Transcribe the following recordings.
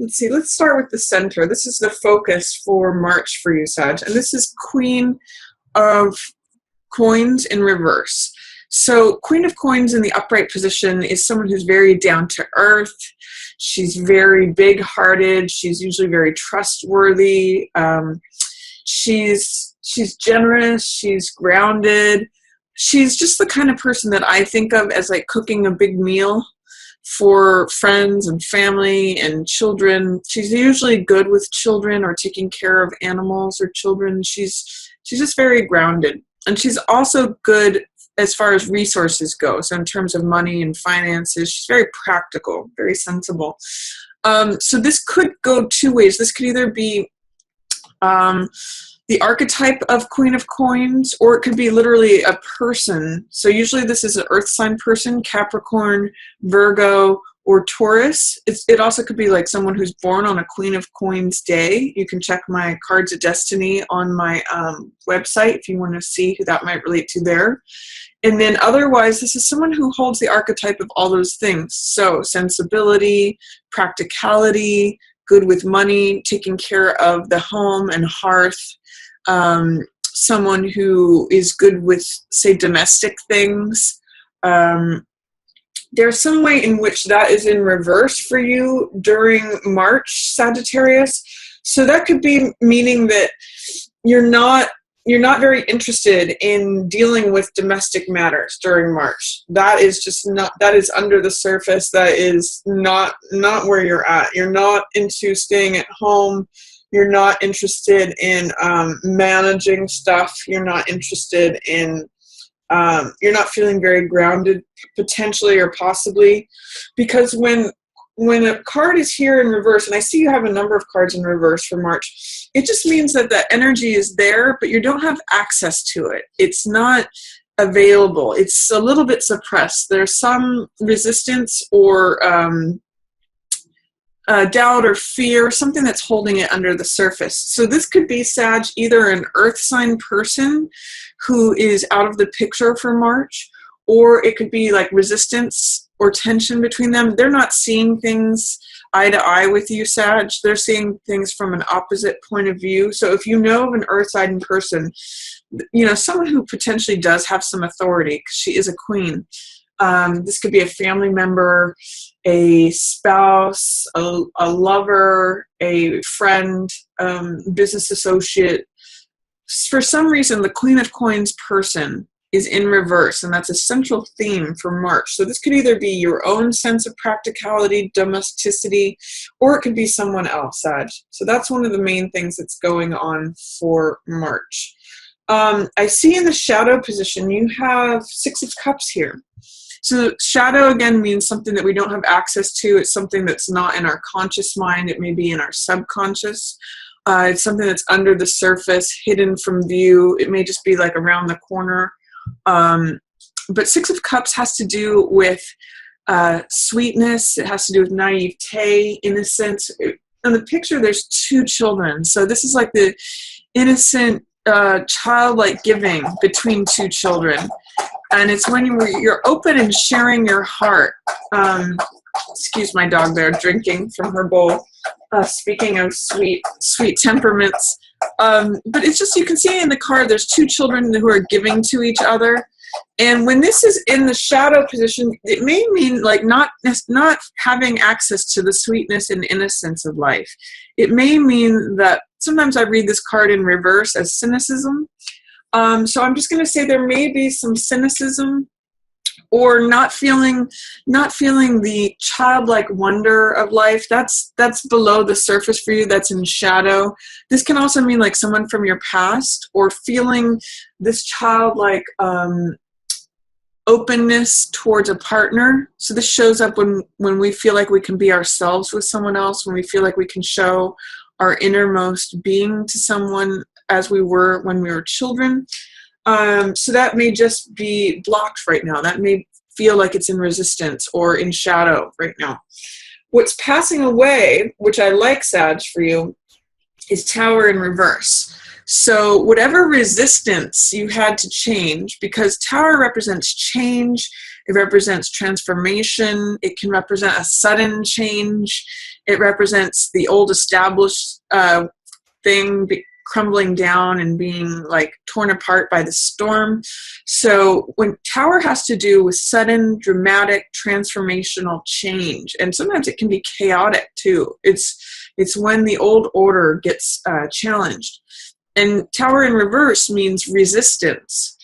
let's see, let's start with the center. This is the focus for March for you, Sag. And this is Queen of Coins in reverse. So Queen of Coins in the upright position is someone who's very down to earth. She's very big-hearted. She's usually very trustworthy. She's generous. She's grounded. She's just the kind of person that I think of as like cooking a big meal for friends and family and children. She's usually good with children or taking care of animals or children. She's just very grounded. And she's also good as far as resources go. So in terms of money and finances, she's very practical, very sensible. So this could go two ways. This could either be the archetype of Queen of Coins, or it could be literally a person. So usually this is an earth sign person, Capricorn, Virgo, or Taurus. It also could be like someone who's born on a Queen of Coins day. You can check my Cards of Destiny on my website if you want to see who that might relate to there. And then otherwise, this is someone who holds the archetype of all those things. So sensibility, practicality, good with money, taking care of the home and hearth, someone who is good with, say, domestic things. There's some way in which that is in reverse for you during March, Sagittarius. So that could be meaning that you're not very interested in dealing with domestic matters during March. That is just not, that is under the surface. That is not where you're at. You're not into staying at home. You're not interested in managing stuff. You're not interested in, you're not feeling very grounded, potentially or possibly, because when a card is here in reverse, and I see you have a number of cards in reverse for March, it just means that the energy is there, but you don't have access to it. It's not available. It's a little bit suppressed. There's some resistance or doubt or fear, something that's holding it under the surface. So this could be, Sag, either an earth sign person who is out of the picture for March, or it could be like resistance or tension between them. They're not seeing things eye to eye with you, Sag. They're seeing things from an opposite point of view. So if you know of an earth sign person, you know, someone who potentially does have some authority, because she is a queen. This could be a family member, a spouse, a lover, a friend, business associate. For some reason, the Queen of Coins person is in reverse, and that's a central theme for March. So this could either be your own sense of practicality, domesticity, or it could be someone else, Sag. So that's one of the main things that's going on for March. I see in the shadow position, you have Six of Cups here. So shadow, again, means something that we don't have access to. It's something that's not in our conscious mind. It may be in our subconscious. It's something that's under the surface, hidden from view. It may just be like around the corner. But Six of Cups has to do with sweetness. It has to do with naivete, innocence. In the picture, there's two children. So this is like the innocent, childlike giving between two children. And it's when you're open and sharing your heart. Excuse my dog there, drinking from her bowl. Speaking of sweet temperaments. But it's just, you can see in the card, there's two children who are giving to each other. And when this is in the shadow position, it may mean like not having access to the sweetness and innocence of life. It may mean that sometimes I read this card in reverse as cynicism. So I'm just going to say there may be some cynicism or not feeling the childlike wonder of life. That's below the surface for you. That's in shadow. This can also mean like someone from your past, or feeling this childlike openness towards a partner. So this shows up when we feel like we can be ourselves with someone else, when we feel like we can show our innermost being to someone as we were when we were children. So that may just be blocked right now. That may feel like it's in resistance or in shadow right now. What's passing away, which I like, Sag, for you, is Tower in reverse. So whatever resistance you had to change, because Tower represents change, it represents transformation, it can represent a sudden change, It represents the old established thing crumbling down and being like torn apart by the storm. So when Tower has to do with sudden, dramatic, transformational change, and sometimes it can be chaotic too. It's when the old order gets challenged. And Tower in reverse means resistance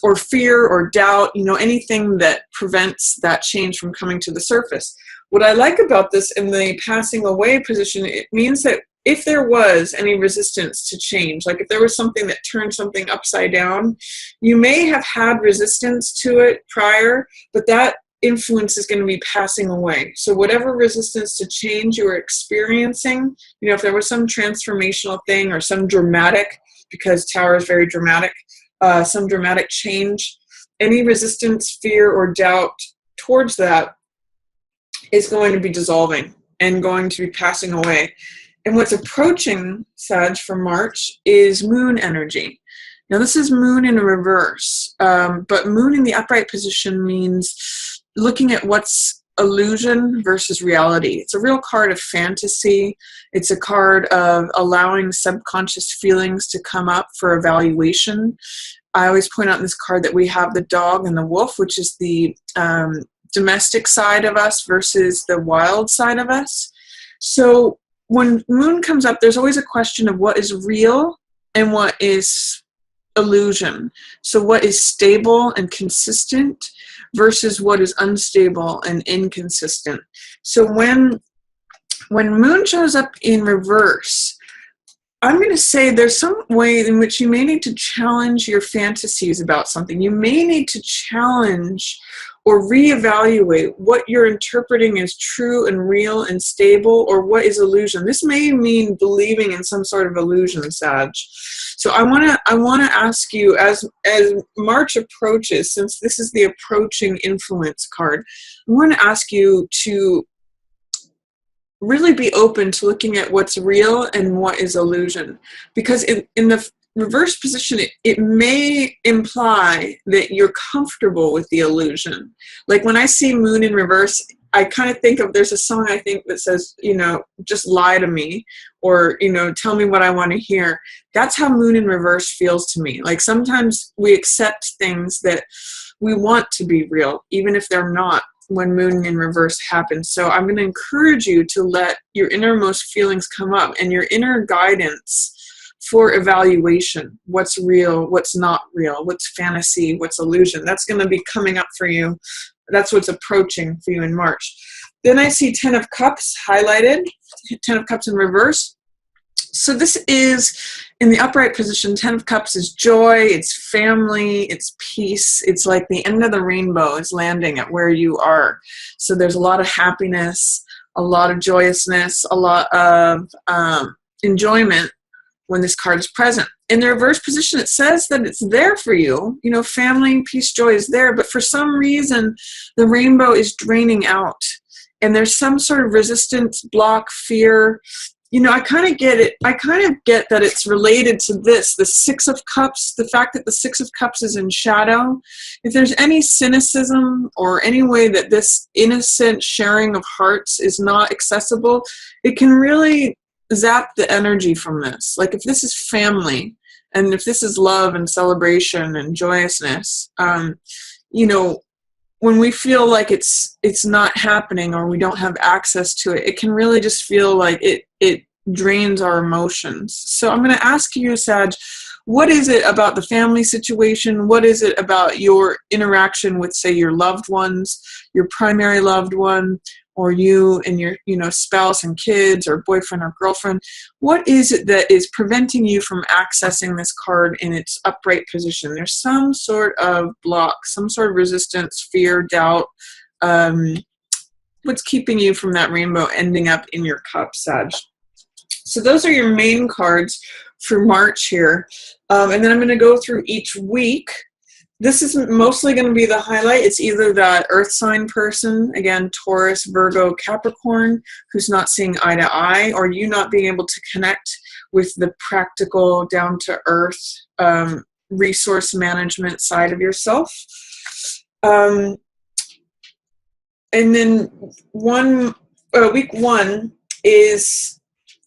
or fear or doubt, anything that prevents that change from coming to the surface. What I like about this in the passing away position, it means that if there was any resistance to change, like if there was something that turned something upside down, you may have had resistance to it prior, but that influence is going to be passing away. So whatever resistance to change you were experiencing, if there was some transformational thing or some dramatic, because Tower is very dramatic, some dramatic change, any resistance, fear, or doubt towards that is going to be dissolving and going to be passing away. And what's approaching, Sag, for March is moon energy. Now, this is moon in reverse, but moon in the upright position means looking at what's illusion versus reality. It's a real card of fantasy. It's a card of allowing subconscious feelings to come up for evaluation. I always point out in this card that we have the dog and the wolf, which is the domestic side of us versus the wild side of us. So when moon comes up, there's always a question of what is real and what is illusion. So what is stable and consistent versus what is unstable and inconsistent. So when moon shows up in reverse, I'm going to say there's some way in which you may need to challenge your fantasies about something. You may need to challenge or reevaluate what you're interpreting as true and real and stable, or what is illusion. This may mean believing in some sort of illusion, Sag. So I want to ask you, as March approaches, since this is the approaching influence card, I want to ask you to really be open to looking at what's real and what is illusion. Because in the reverse position, it may imply that you're comfortable with the illusion. Like when I see moon in reverse, I kind of think of, there's a song I think that says, just lie to me, or, tell me what I want to hear. That's how moon in reverse feels to me. Like sometimes we accept things that we want to be real, even if they're not, when moon in reverse happens. So I'm going to encourage you to let your innermost feelings come up and your inner guidance for evaluation. What's real, what's not real, what's fantasy, what's illusion. That's going to be coming up for you. That's what's approaching for you in March. Then I see 10 of Cups highlighted, 10 of Cups in reverse. So this is in the upright position. 10 of Cups is joy, it's family, it's peace. It's like the end of the rainbow is landing at where you are. So there's a lot of happiness, a lot of joyousness, a lot of enjoyment when this card is present. In the reverse position, it says that it's there for you. Family, peace, joy is there, but for some reason, the rainbow is draining out. And there's some sort of resistance, block, fear. I kind of get it. I kind of get that it's related to this, the 6 of Cups, the fact that the 6 of Cups is in shadow. If there's any cynicism or any way that this innocent sharing of hearts is not accessible, it can really zap the energy from this. Like if this is family, and if this is love and celebration and joyousness, when we feel like it's not happening or we don't have access to it, it can really just feel like it drains our emotions. So I'm going to ask you, Sag, what is it about the family situation? What is it about your interaction with, say, your loved ones, your primary loved one, or you and your spouse and kids, or boyfriend or girlfriend? What is it that is preventing you from accessing this card in its upright position? There's some sort of block, some sort of resistance, fear, doubt. What's keeping you from that rainbow ending up in your cup, Sag? So those are your main cards for March here. And then I'm going to go through each week. This is mostly going to be the highlight. It's either that earth sign person, again, Taurus, Virgo, Capricorn, who's not seeing eye to eye, or you not being able to connect with the practical, down-to-earth resource management side of yourself. And then week one, is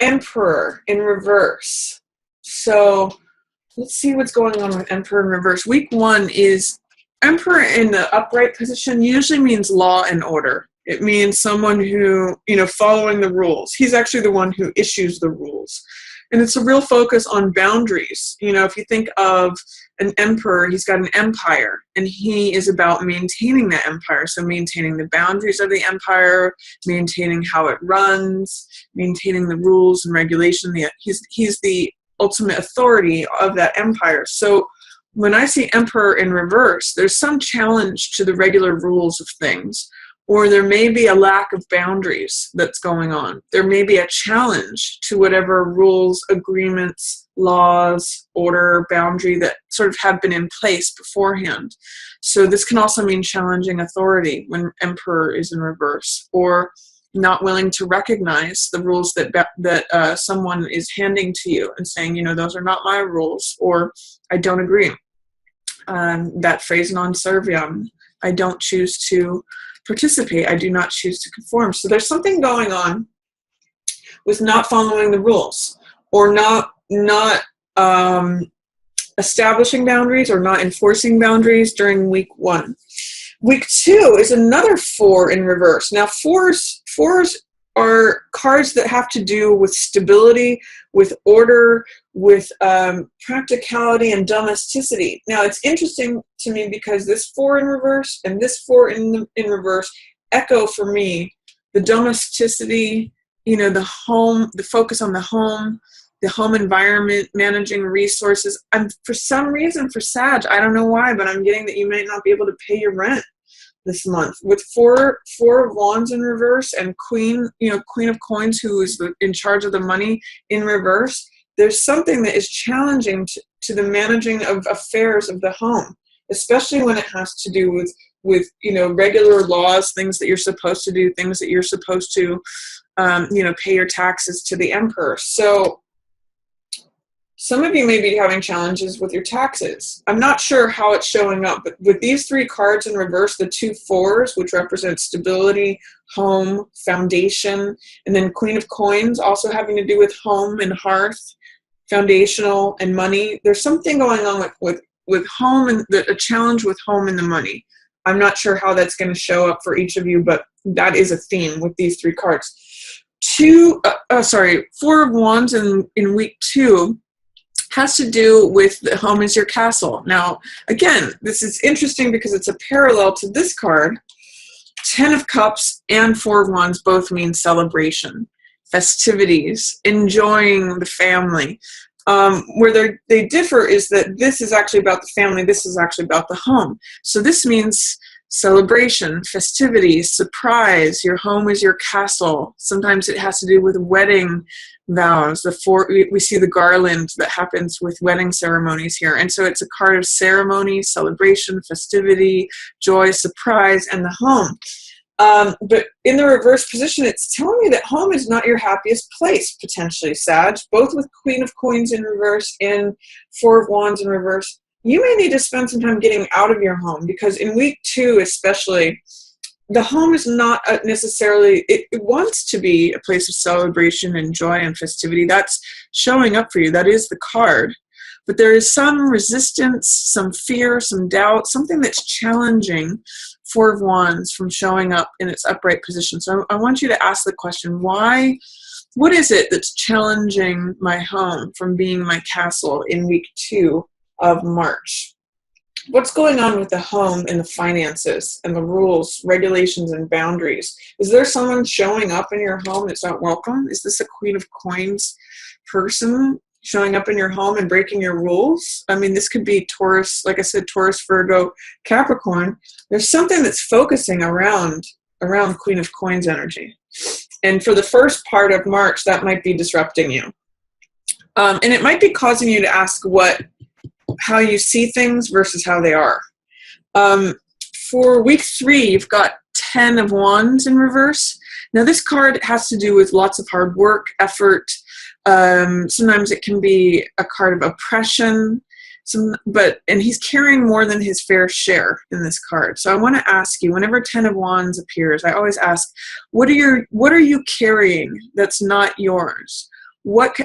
Emperor in reverse. So let's see what's going on with Emperor in reverse. Week 1 is Emperor in the upright position usually means law and order. It means someone who, following the rules. He's actually the one who issues the rules. And it's a real focus on boundaries. If you think of an emperor, he's got an empire, and he is about maintaining that empire. So maintaining the boundaries of the empire, maintaining how it runs, maintaining the rules and regulation. He's the ultimate authority of that empire. So when I see Emperor in reverse, there's some challenge to the regular rules of things, or there may be a lack of boundaries that's going on. There may be a challenge to whatever rules, agreements, laws, order, boundary that sort of have been in place beforehand. So this can also mean challenging authority when Emperor is in reverse, or not willing to recognize the rules that someone is handing to you and saying, those are not my rules, or I don't agree. That phrase non serviam, I don't choose to participate, I do not choose to conform. So there's something going on with not following the rules, or not establishing boundaries, or not enforcing boundaries during week 1. Week 2 is another 4 in reverse. Now fours are cards that have to do with stability, with order, with practicality and domesticity. Now it's interesting to me because this 4 in reverse and this 4 in reverse echo for me the domesticity, the home, the focus on the home environment, managing resources. For some reason, for Sag, I don't know why, but I'm getting that you might not be able to pay your rent this month. With four of Wands in reverse and Queen of Coins, who is in charge of the money, in reverse, there's something that is challenging to the managing of affairs of the home, especially when it has to do with regular laws, things that you're supposed to do, things that you're supposed to pay your taxes to the Emperor. So some of you may be having challenges with your taxes. I'm not sure how it's showing up, but with these 3 cards in reverse, the 2 4s, which represent stability, home, foundation, and then Queen of Coins, also having to do with home and hearth, foundational and money. There's something going on with home, and a challenge with home and the money. I'm not sure how that's going to show up for each of you, but that is a theme with these 3 cards. 4 of Wands in week 2 has to do with the home is your castle. Now, again, this is interesting because it's a parallel to this card. 10 of Cups and 4 of Wands both mean celebration, festivities, enjoying the family. Where they differ is that this is actually about the family, this is actually about the home. So this means celebration, festivities, surprise. Your home is your castle. Sometimes it has to do with wedding vows. We see the garland that happens with wedding ceremonies here. And so it's a card of ceremony, celebration, festivity, joy, surprise, and the home. But in the reverse position, it's telling me that home is not your happiest place, potentially, Sag, both with Queen of Coins in reverse and 4 of Wands in reverse. You may need to spend some time getting out of your home, because in week 2 especially, the home is not necessarily, it wants to be a place of celebration and joy and festivity. That's showing up for you. That is the card. But there is some resistance, some fear, some doubt, something that's challenging 4 of Wands from showing up in its upright position. So I want you to ask the question, why? What is it that's challenging my home from being my castle in week 2 of March? What's going on with the home and the finances and the rules, regulations, and boundaries? Is there someone showing up in your home that's not welcome? Is this a Queen of Coins person showing up in your home and breaking your rules? I mean, this could be Taurus, like I said, Taurus, Virgo, Capricorn. There's something that's focusing around Queen of Coins energy. And for the first part of March, that might be disrupting you. And it might be causing you to ask how you see things versus how they are. For week 3, you've got 10 of Wands in reverse. Now this card has to do with lots of hard work, effort. Sometimes it can be a card of oppression. And he's carrying more than his fair share in this card. So I want to ask you, whenever 10 of Wands appears, I always ask, what are you carrying that's not yours? What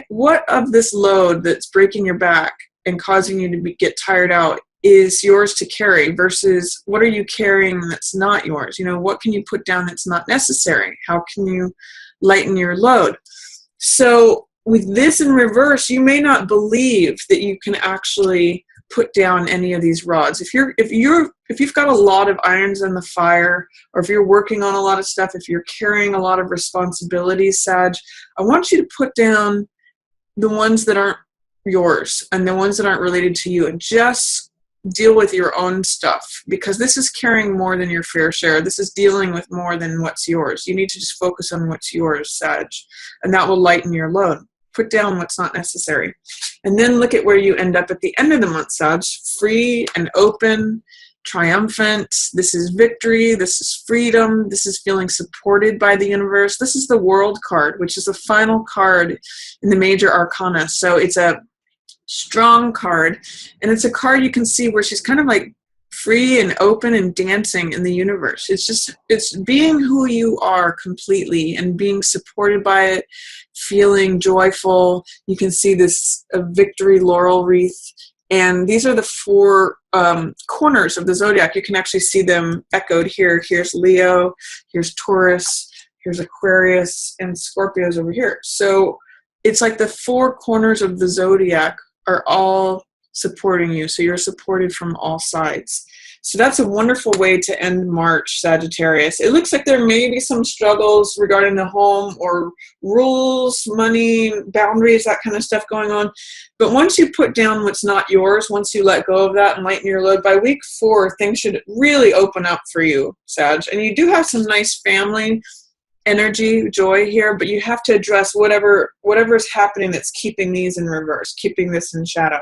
of this load that's breaking your back and causing you to get tired out is yours to carry, versus what are you carrying that's not yours? What can you put down that's not necessary? How can you lighten your load? So with this in reverse, you may not believe that you can actually put down any of these rods. If you've got a lot of irons in the fire, or if you're working on a lot of stuff, if you're carrying a lot of responsibilities, Sag, I want you to put down the ones that aren't yours and the ones that aren't related to you, and just deal with your own stuff, because this is carrying more than your fair share. This is dealing with more than what's yours. You need to just focus on what's yours, Sag, and that will lighten your load. Put down what's not necessary. And then look at where you end up at the end of the month, Sag. Free and open, triumphant. This is victory. This is freedom. This is feeling supported by the universe. This is the World card, which is the final card in the major arcana. So it's a strong card, and it's a card you can see where she's kind of like free and open and dancing in the universe. It's being who you are completely and being supported by it, feeling joyful. You can see this victory laurel wreath, and these are the four corners of the zodiac. You can actually see them echoed here. Here's Leo, here's Taurus, here's Aquarius, and Scorpio's over here. So it's like the four corners of the zodiac are all supporting you. So you're supported from all sides. So that's a wonderful way to end March, Sagittarius. It looks like there may be some struggles regarding the home or rules, money, boundaries, that kind of stuff going on. But once you put down what's not yours, once you let go of that and lighten your load, by week 4, things should really open up for you, Sag. And you do have some nice family energy, joy here, but you have to address whatever is happening that's keeping these in reverse, keeping this in shadow.